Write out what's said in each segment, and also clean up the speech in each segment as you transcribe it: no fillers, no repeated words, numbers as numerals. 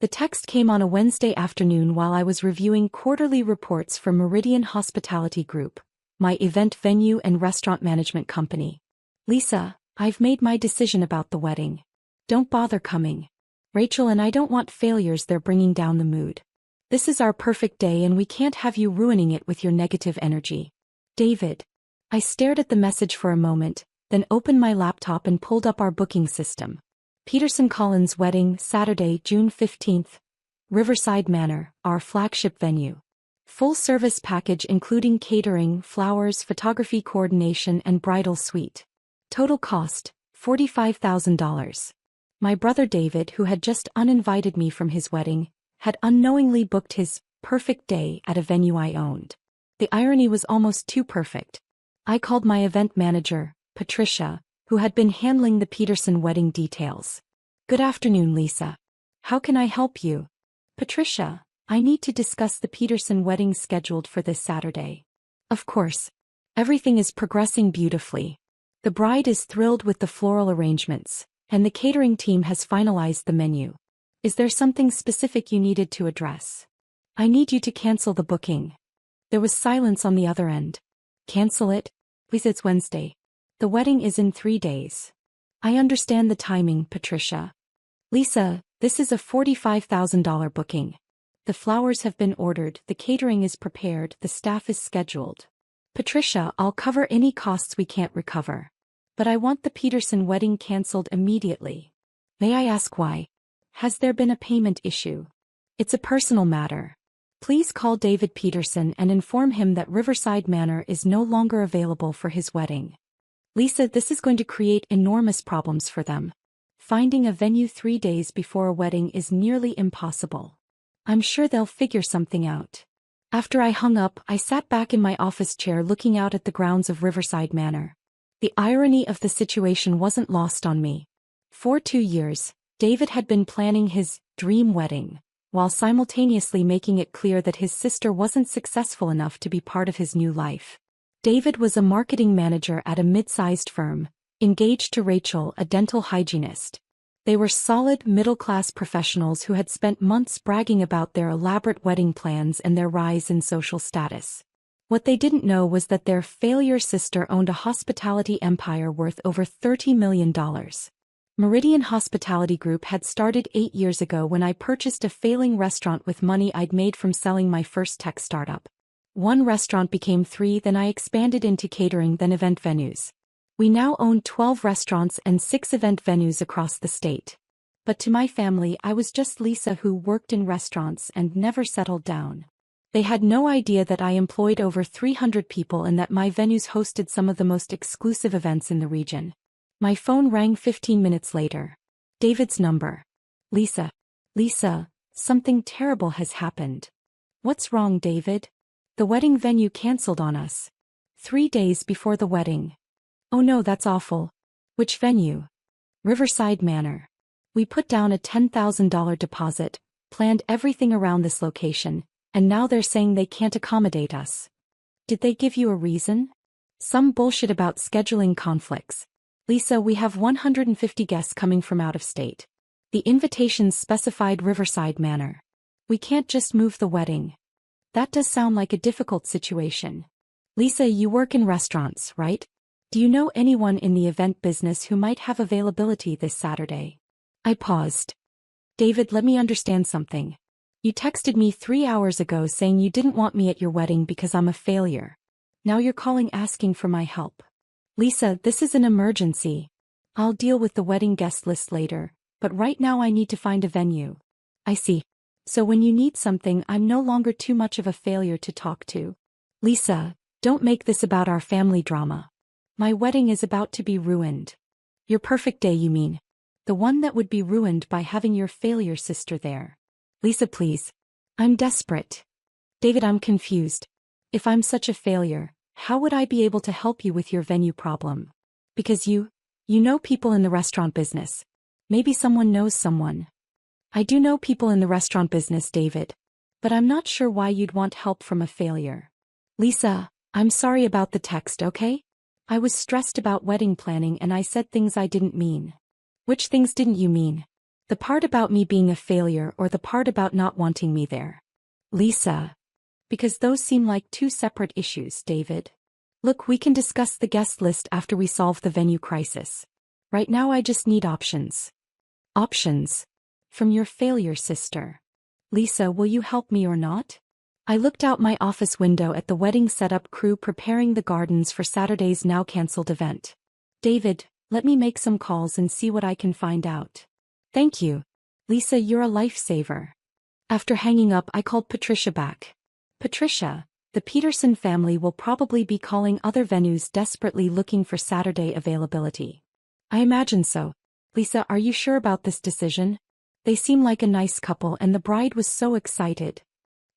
The text came on a Wednesday afternoon while I was reviewing quarterly reports for Meridian Hospitality Group, my event venue and restaurant management company. Lisa, I've made my decision about the wedding. Don't bother coming. Rachel and I don't want failures. They're bringing down the mood. This is our perfect day and we can't have you ruining it with your negative energy. David. I stared at the message for a moment, then opened my laptop and pulled up our booking system. Peterson Collins wedding, Saturday, June 15th. Riverside Manor, our flagship venue. Full service package including catering, flowers, photography coordination and bridal suite. Total cost, $45,000. My brother David, who had just uninvited me from his wedding, had unknowingly booked his perfect day at a venue I owned. The irony was almost too perfect. I called my event manager, Patricia, who had been handling the Peterson wedding details. Good afternoon, Lisa. How can I help you? Patricia, I need to discuss the Peterson wedding scheduled for this Saturday. Of course. Everything is progressing beautifully. The bride is thrilled with the floral arrangements, and the catering team has finalized the menu. Is there something specific you needed to address? I need you to cancel the booking. There was silence on the other end. Cancel it? Please, it's Wednesday. The wedding is in 3 days. I understand the timing, Patricia. Lisa, this is a $45,000 booking. The flowers have been ordered, the catering is prepared, the staff is scheduled. Patricia, I'll cover any costs we can't recover. But I want the Peterson wedding cancelled immediately. May I ask why? Has there been a payment issue? It's a personal matter. Please call David Peterson and inform him that Riverside Manor is no longer available for his wedding. Lisa, this is going to create enormous problems for them. Finding a venue 3 days before a wedding is nearly impossible. I'm sure they'll figure something out. After I hung up, I sat back in my office chair looking out at the grounds of Riverside Manor. The irony of the situation wasn't lost on me. For 2 years, David had been planning his dream wedding, while simultaneously making it clear that his sister wasn't successful enough to be part of his new life. David was a marketing manager at a mid-sized firm, engaged to Rachel, a dental hygienist. They were solid middle-class professionals who had spent months bragging about their elaborate wedding plans and their rise in social status. What they didn't know was that their failure sister owned a hospitality empire worth over $30 million. Meridian Hospitality Group had started 8 years ago when I purchased a failing restaurant with money I'd made from selling my first tech startup. 1 restaurant became 3, then I expanded into catering, then event venues. We now own 12 restaurants and 6 event venues across the state. But to my family, I was just Lisa who worked in restaurants and never settled down. They had no idea that I employed over 300 people and that my venues hosted some of the most exclusive events in the region. My phone rang 15 minutes later. David's number. Lisa. Lisa, something terrible has happened. What's wrong, David? The wedding venue canceled on us. 3 days before the wedding. Oh no, that's awful. Which venue? Riverside Manor. We put down a $10,000 deposit, planned everything around this location, and now they're saying they can't accommodate us. Did they give you a reason? Some bullshit about scheduling conflicts. Lisa, we have 150 guests coming from out of state. The invitations specified Riverside Manor. We can't just move the wedding. That does sound like a difficult situation. Lisa, you work in restaurants, right? Do you know anyone in the event business who might have availability this Saturday? I paused. David, let me understand something. You texted me 3 hours ago saying you didn't want me at your wedding because I'm a failure. Now you're calling asking for my help. Lisa, this is an emergency. I'll deal with the wedding guest list later, but right now I need to find a venue. I see. So when you need something, I'm no longer too much of a failure to talk to. Lisa, don't make this about our family drama. My wedding is about to be ruined. Your perfect day, you mean? The one that would be ruined by having your failure sister there. Lisa, please. I'm desperate. David, I'm confused. If I'm such a failure, how would I be able to help you with your venue problem? Because you know people in the restaurant business. Maybe someone knows someone. I do know people in the restaurant business, David. But I'm not sure why you'd want help from a failure. Lisa, I'm sorry about the text, okay? I was stressed about wedding planning and I said things I didn't mean. Which things didn't you mean? The part about me being a failure or the part about not wanting me there? Lisa. Because those seem like two separate issues, David. Look, we can discuss the guest list after we solve the venue crisis. Right now I just need options. Options? From your failure sister. Lisa, will you help me or not? I looked out my office window at the wedding setup crew preparing the gardens for Saturday's now-cancelled event. David, let me make some calls and see what I can find out. Thank you. Lisa, you're a lifesaver. After hanging up, I called Patricia back. Patricia, the Peterson family will probably be calling other venues desperately looking for Saturday availability. I imagine so. Lisa, are you sure about this decision? They seem like a nice couple and the bride was so excited.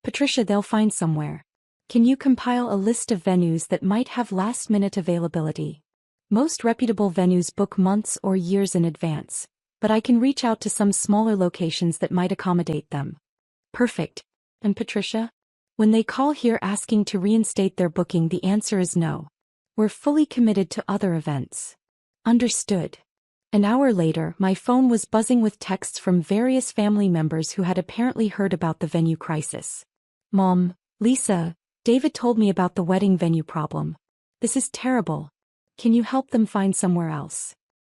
Patricia, they'll find somewhere. Can you compile a list of venues that might have last-minute availability? Most reputable venues book months or years in advance, but I can reach out to some smaller locations that might accommodate them. Perfect. And Patricia? When they call here asking to reinstate their booking, the answer is no. We're fully committed to other events. Understood. An hour later, my phone was buzzing with texts from various family members who had apparently heard about the venue crisis. Mom, Lisa, David told me about the wedding venue problem. This is terrible. Can you help them find somewhere else?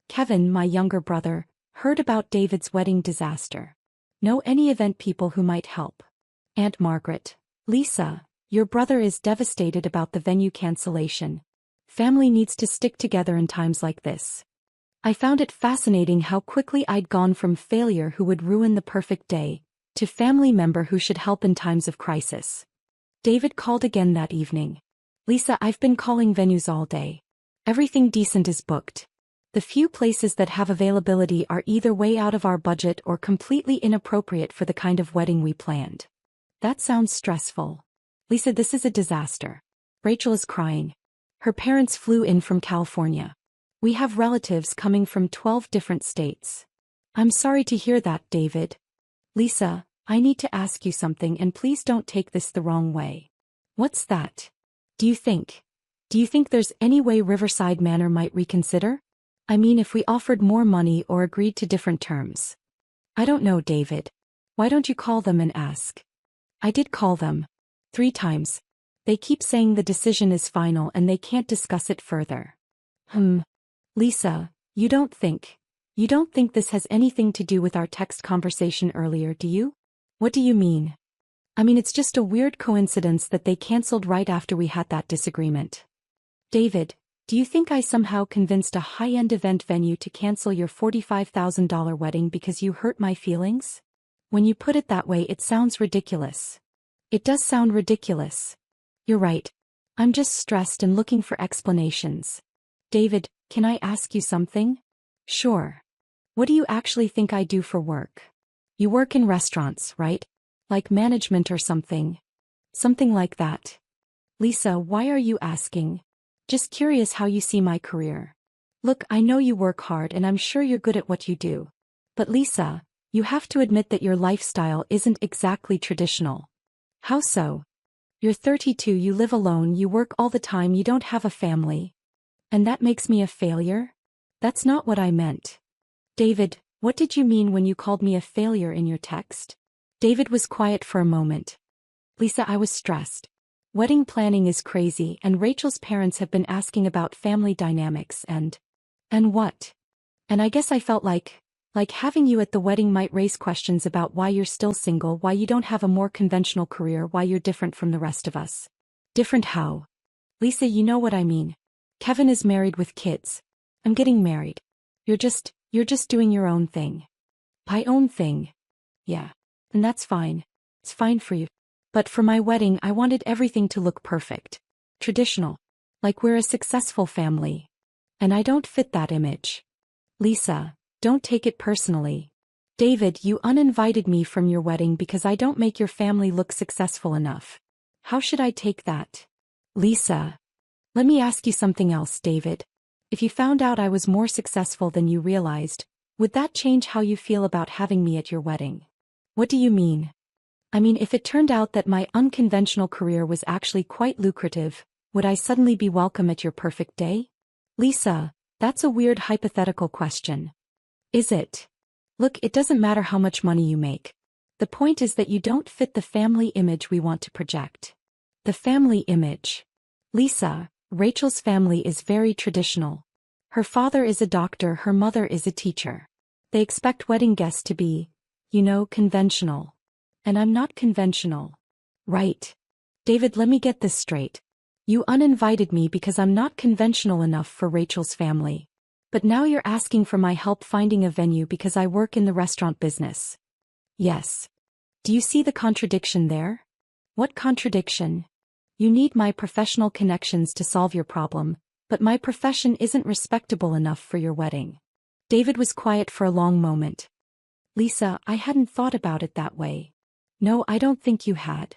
Kevin, my younger brother, heard about David's wedding disaster. Know any event people who might help? Aunt Margaret. Lisa, your brother is devastated about the venue cancellation. Family needs to stick together in times like this. I found it fascinating how quickly I'd gone from failure who would ruin the perfect day, to family member who should help in times of crisis. David called again that evening. Lisa, I've been calling venues all day. Everything decent is booked. The few places that have availability are either way out of our budget or completely inappropriate for the kind of wedding we planned. That sounds stressful. Lisa, this is a disaster. Rachel is crying. Her parents flew in from California. We have relatives coming from 12 different states. I'm sorry to hear that, David. Lisa, I need to ask you something and please don't take this the wrong way. What's that? Do you think there's any way Riverside Manor might reconsider? I mean, if we offered more money or agreed to different terms. I don't know, David. Why don't you call them and ask? I did call them. 3 times. They keep saying the decision is final and they can't discuss it further. Lisa, you don't think this has anything to do with our text conversation earlier, do you? What do you mean? I mean, it's just a weird coincidence that they canceled right after we had that disagreement. David, do you think I somehow convinced a high-end event venue to cancel your $45,000 wedding because you hurt my feelings? When you put it that way, it sounds ridiculous. It does sound ridiculous. You're right. I'm just stressed and looking for explanations. David, can I ask you something? Sure. What do you actually think I do for work? You work in restaurants, right? Like management or something? Something like that. Lisa, why are you asking? Just curious how you see my career. Look, I know you work hard and I'm sure you're good at what you do. But Lisa, you have to admit that your lifestyle isn't exactly traditional. How so? You're 32, you live alone, you work all the time, you don't have a family. And that makes me a failure? That's not what I meant. David, what did you mean when you called me a failure in your text? David was quiet for a moment. Lisa, I was stressed. Wedding planning is crazy and Rachel's parents have been asking about family dynamics and what? And I guess I felt like having you at the wedding might raise questions about why you're still single, why you don't have a more conventional career, why you're different from the rest of us. Different how? Lisa, you know what I mean. Kevin is married with kids. I'm getting married. You're just doing your own thing. My own thing. Yeah. And that's fine. It's fine for you. But for my wedding, I wanted everything to look perfect. Traditional. Like we're a successful family. And I don't fit that image. Lisa, don't take it personally. David, you uninvited me from your wedding because I don't make your family look successful enough. How should I take that? Lisa. Let me ask you something else, David. If you found out I was more successful than you realized, would that change how you feel about having me at your wedding? What do you mean? I mean, if it turned out that my unconventional career was actually quite lucrative, would I suddenly be welcome at your perfect day? Lisa, that's a weird hypothetical question. Is it? Look, it doesn't matter how much money you make. The point is that you don't fit the family image we want to project. The family image. Lisa, Rachel's family is very traditional. Her father is a doctor, her mother is a teacher. They expect wedding guests to be, conventional. And I'm not conventional. Right. David, let me get this straight. You uninvited me because I'm not conventional enough for Rachel's family. But now you're asking for my help finding a venue because I work in the restaurant business. Yes. Do you see the contradiction there? What contradiction? You need my professional connections to solve your problem, but my profession isn't respectable enough for your wedding. David was quiet for a long moment. Lisa, I hadn't thought about it that way. No, I don't think you had.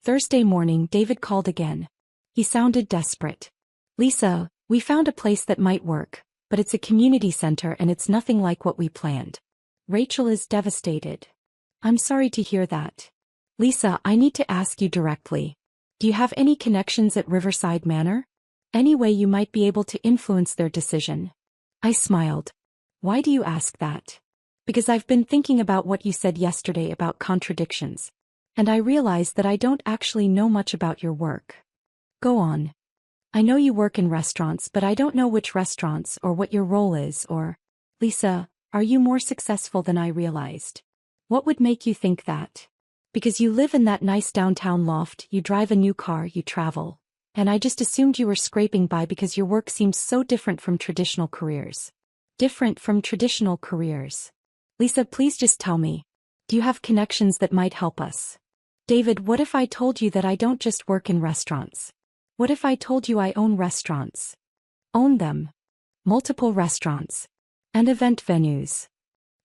Thursday morning, David called again. He sounded desperate. Lisa, we found a place that might work, but it's a community center and it's nothing like what we planned. Rachel is devastated. I'm sorry to hear that. Lisa, I need to ask you directly. Do you have any connections at Riverside Manor? Any way you might be able to influence their decision? I smiled. Why do you ask that? Because I've been thinking about what you said yesterday about contradictions. And I realized that I don't actually know much about your work. Go on. I know you work in restaurants, but I don't know which restaurants or what your role is or... Lisa, are you more successful than I realized? What would make you think that? Because you live in that nice downtown loft, you drive a new car, you travel. And I just assumed you were scraping by because your work seems so different from traditional careers. Different from traditional careers. Lisa, please just tell me. Do you have connections that might help us? David, what if I told you that I don't just work in restaurants? What if I told you I own restaurants? Own them. Multiple restaurants. And event venues.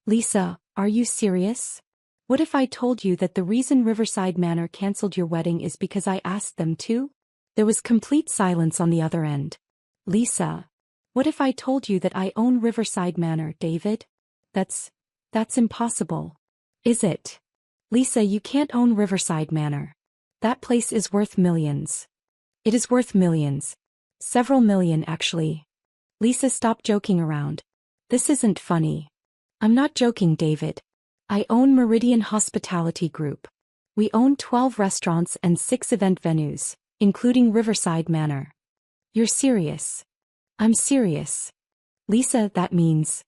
Lisa, are you serious? What if I told you that the reason Riverside Manor canceled your wedding is because I asked them to? There was complete silence on the other end. Lisa, what if I told you that I own Riverside Manor, David? That's impossible. Is it? Lisa, you can't own Riverside Manor. That place is worth millions. It is worth millions. Several million, actually. Lisa, stop joking around. This isn't funny. I'm not joking, David. I own Meridian Hospitality Group. We own 12 restaurants and 6 event venues, including Riverside Manor. You're serious? I'm serious. Lisa, that means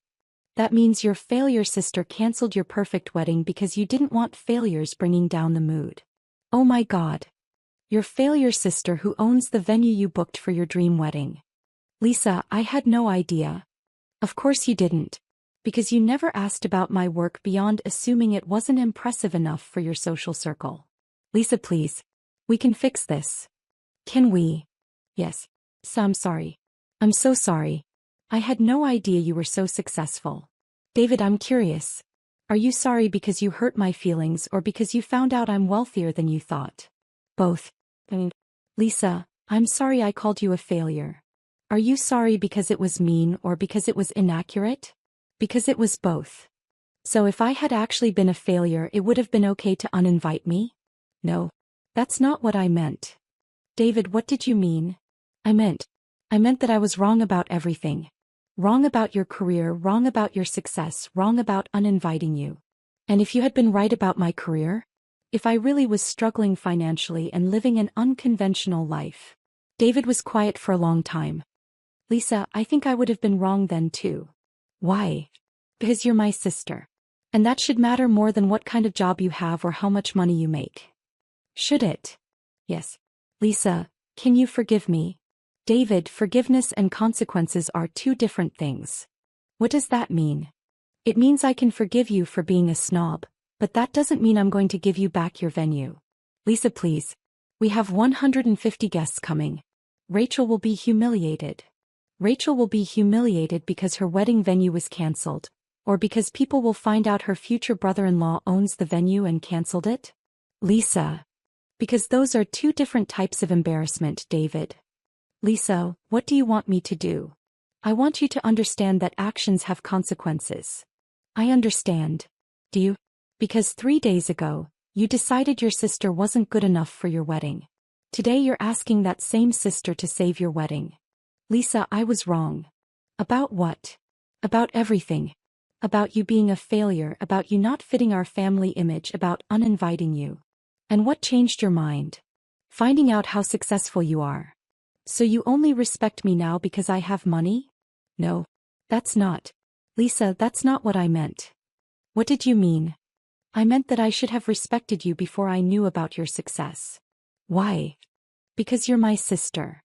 your failure sister canceled your perfect wedding because you didn't want failures bringing down the mood. Oh my God. Your failure sister who owns the venue you booked for your dream wedding. Lisa, I had no idea. Of course you didn't. Because you never asked about my work beyond assuming it wasn't impressive enough for your social circle. Lisa, please. We can fix this. Can we? Yes. So I'm sorry. I'm so sorry. I had no idea you were so successful. David, I'm curious. Are you sorry because you hurt my feelings or because you found out I'm wealthier than you thought? Both. Lisa, I'm sorry I called you a failure. Are you sorry because it was mean or because it was inaccurate? Because it was both. So if I had actually been a failure, it would have been okay to uninvite me? No. That's not what I meant. David, what did you mean? I meant that I was wrong about everything. Wrong about your career, wrong about your success, wrong about uninviting you. And if you had been right about my career? If I really was struggling financially and living an unconventional life. David was quiet for a long time. Lisa, I think I would have been wrong then too. Why? Because you're my sister. And that should matter more than what kind of job you have or how much money you make. Should it? Yes. Lisa, can you forgive me? David, forgiveness and consequences are two different things. What does that mean? It means I can forgive you for being a snob, but that doesn't mean I'm going to give you back your venue. Lisa, please. We have 150 guests coming. Rachel will be humiliated. Rachel will be humiliated because her wedding venue was canceled, or because people will find out her future brother-in-law owns the venue and canceled it? Lisa. Because those are two different types of embarrassment, David. Lisa, what do you want me to do? I want you to understand that actions have consequences. I understand. Do you? Because 3 days ago, you decided your sister wasn't good enough for your wedding. Today you're asking that same sister to save your wedding. Lisa, I was wrong. About what? About everything. About you being a failure, about you not fitting our family image, about uninviting you. And what changed your mind? Finding out how successful you are. So you only respect me now because I have money? No. That's not. Lisa, that's not what I meant. What did you mean? I meant that I should have respected you before I knew about your success. Why? Because you're my sister.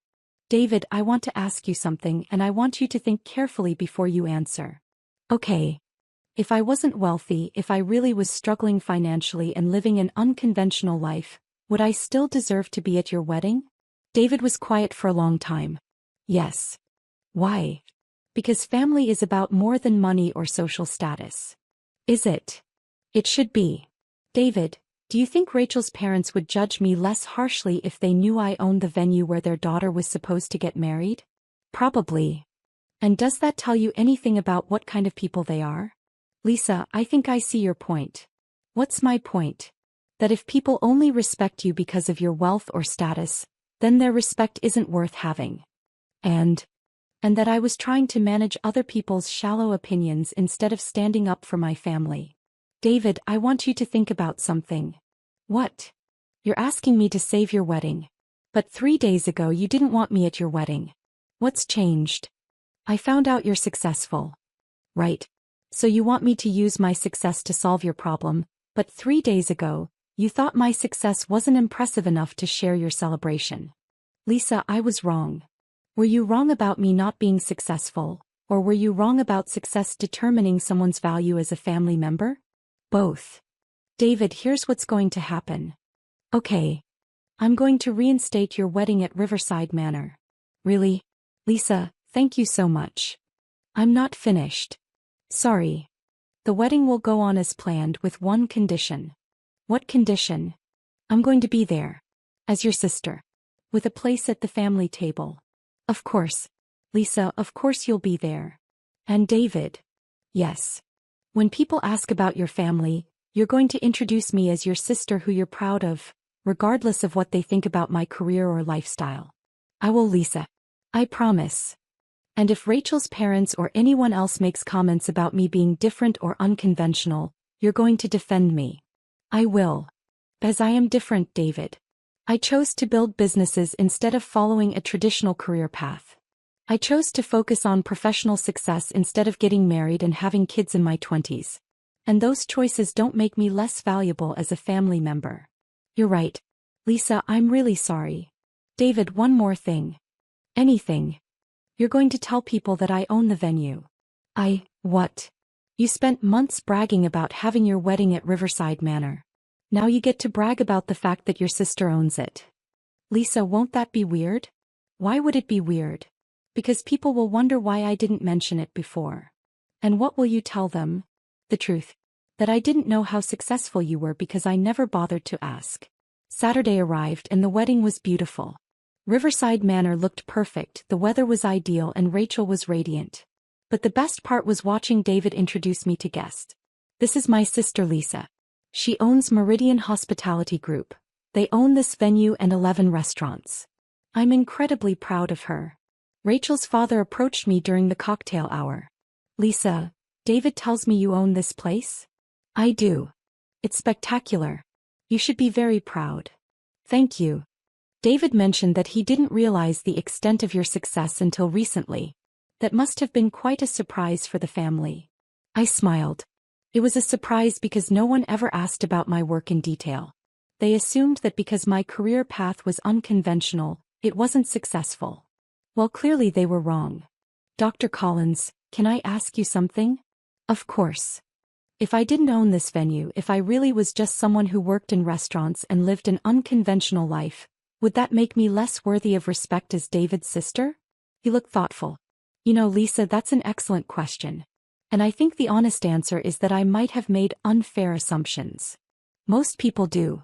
David, I want to ask you something and I want you to think carefully before you answer. Okay. If I wasn't wealthy, if I really was struggling financially and living an unconventional life, would I still deserve to be at your wedding? David was quiet for a long time. Yes. Why? Because family is about more than money or social status. Is it? It should be. David, do you think Rachel's parents would judge me less harshly if they knew I owned the venue where their daughter was supposed to get married? Probably. And does that tell you anything about what kind of people they are? Lisa, I think I see your point. What's my point? That if people only respect you because of your wealth or status, then their respect isn't worth having. And that I was trying to manage other people's shallow opinions instead of standing up for my family. David, I want you to think about something. What? You're asking me to save your wedding. But 3 days ago you didn't want me at your wedding. What's changed? I found out you're successful. Right. So you want me to use my success to solve your problem, but 3 days ago, you thought my success wasn't impressive enough to share your celebration. Lisa, I was wrong. Were you wrong about me not being successful, or were you wrong about success determining someone's value as a family member? Both. David, here's what's going to happen. Okay. I'm going to reinstate your wedding at Riverside Manor. Really? Lisa, thank you so much. I'm not finished. Sorry. The wedding will go on as planned with one condition. What condition? I'm going to be there. As your sister. With a place at the family table. Of course. Lisa, of course you'll be there. And David. Yes. When people ask about your family, you're going to introduce me as your sister who you're proud of, regardless of what they think about my career or lifestyle. I will, Lisa. I promise. And if Rachel's parents or anyone else makes comments about me being different or unconventional, you're going to defend me. I will. As I am different, David. I chose to build businesses instead of following a traditional career path. I chose to focus on professional success instead of getting married and having kids in my 20s. And those choices don't make me less valuable as a family member. You're right. Lisa, I'm really sorry. David, one more thing. Anything. You're going to tell people that I own the venue. What? You spent months bragging about having your wedding at Riverside Manor. Now you get to brag about the fact that your sister owns it. Lisa, won't that be weird? Why would it be weird? Because people will wonder why I didn't mention it before. And what will you tell them? The truth. That I didn't know how successful you were because I never bothered to ask. Saturday arrived and the wedding was beautiful. Riverside Manor looked perfect, the weather was ideal and Rachel was radiant. But the best part was watching David introduce me to guests. This is my sister Lisa. She owns Meridian Hospitality Group. They own this venue and 11 restaurants. I'm incredibly proud of her. Rachel's father approached me during the cocktail hour. Lisa, David tells me you own this place? I do. It's spectacular. You should be very proud. Thank you. David mentioned that he didn't realize the extent of your success until recently. That must have been quite a surprise for the family. I smiled. It was a surprise because no one ever asked about my work in detail. They assumed that because my career path was unconventional, it wasn't successful. Well, clearly they were wrong. Dr. Collins, can I ask you something? Of course. If I didn't own this venue, if I really was just someone who worked in restaurants and lived an unconventional life, would that make me less worthy of respect as David's sister? He looked thoughtful. You know, Lisa, that's an excellent question. And I think the honest answer is that I might have made unfair assumptions. Most people do.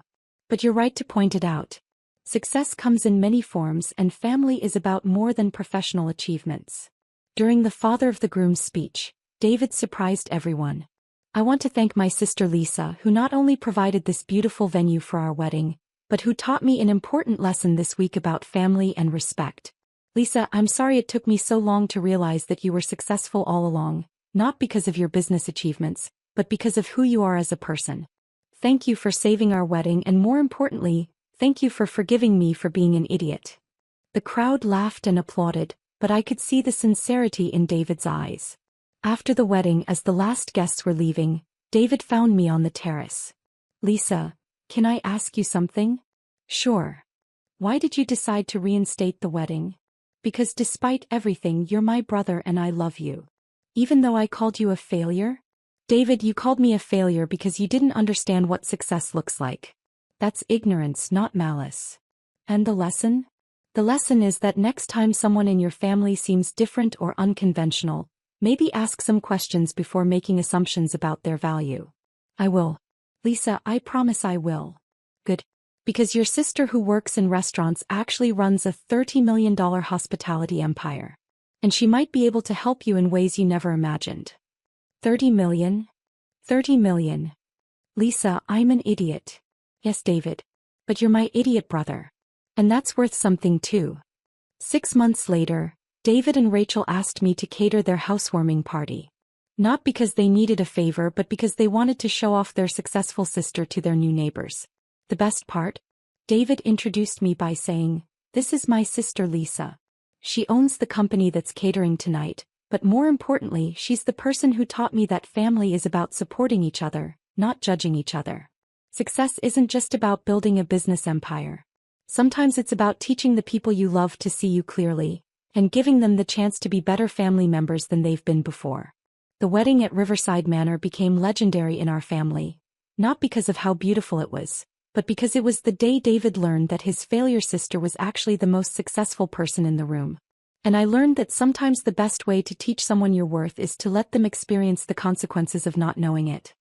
But you're right to point it out. Success comes in many forms and family is about more than professional achievements. During the father of the groom's speech, David surprised everyone. I want to thank my sister Lisa, who not only provided this beautiful venue for our wedding, but who taught me an important lesson this week about family and respect. Lisa, I'm sorry it took me so long to realize that you were successful all along, Not because of your business achievements, but because of who you are as a person. Thank you for saving our wedding, and more importantly, thank you for forgiving me for being an idiot." The crowd laughed and applauded, but I could see the sincerity in David's eyes. After the wedding, as the last guests were leaving, David found me on the terrace. "Lisa, can I ask you something?" "Sure." "Why did you decide to reinstate the wedding?" "Because despite everything, you're my brother and I love you." "Even though I called you a failure?" "David, you called me a failure because you didn't understand what success looks like. That's ignorance, not malice." "And the lesson?" "The lesson is that next time someone in your family seems different or unconventional, maybe ask some questions before making assumptions about their value." "I will. Lisa, I promise I will." "Good. Because your sister who works in restaurants actually runs a $30 million hospitality empire. And she might be able to help you in ways you never imagined." "30 million? 30 million. Lisa, I'm an idiot." "Yes, David. But you're my idiot brother. And that's worth something too." 6 months later, David and Rachel asked me to cater their housewarming party. Not because they needed a favor, but because they wanted to show off their successful sister to their new neighbors. The best part? David introduced me by saying, "This is my sister Lisa. She owns the company that's catering tonight, but more importantly, she's the person who taught me that family is about supporting each other, not judging each other. Success isn't just about building a business empire. Sometimes it's about teaching the people you love to see you clearly, and giving them the chance to be better family members than they've been before." The wedding at Riverside Manor became legendary in our family, not because of how beautiful it was, but because it was the day David learned that his failure sister was actually the most successful person in the room. And I learned that sometimes the best way to teach someone your worth is to let them experience the consequences of not knowing it.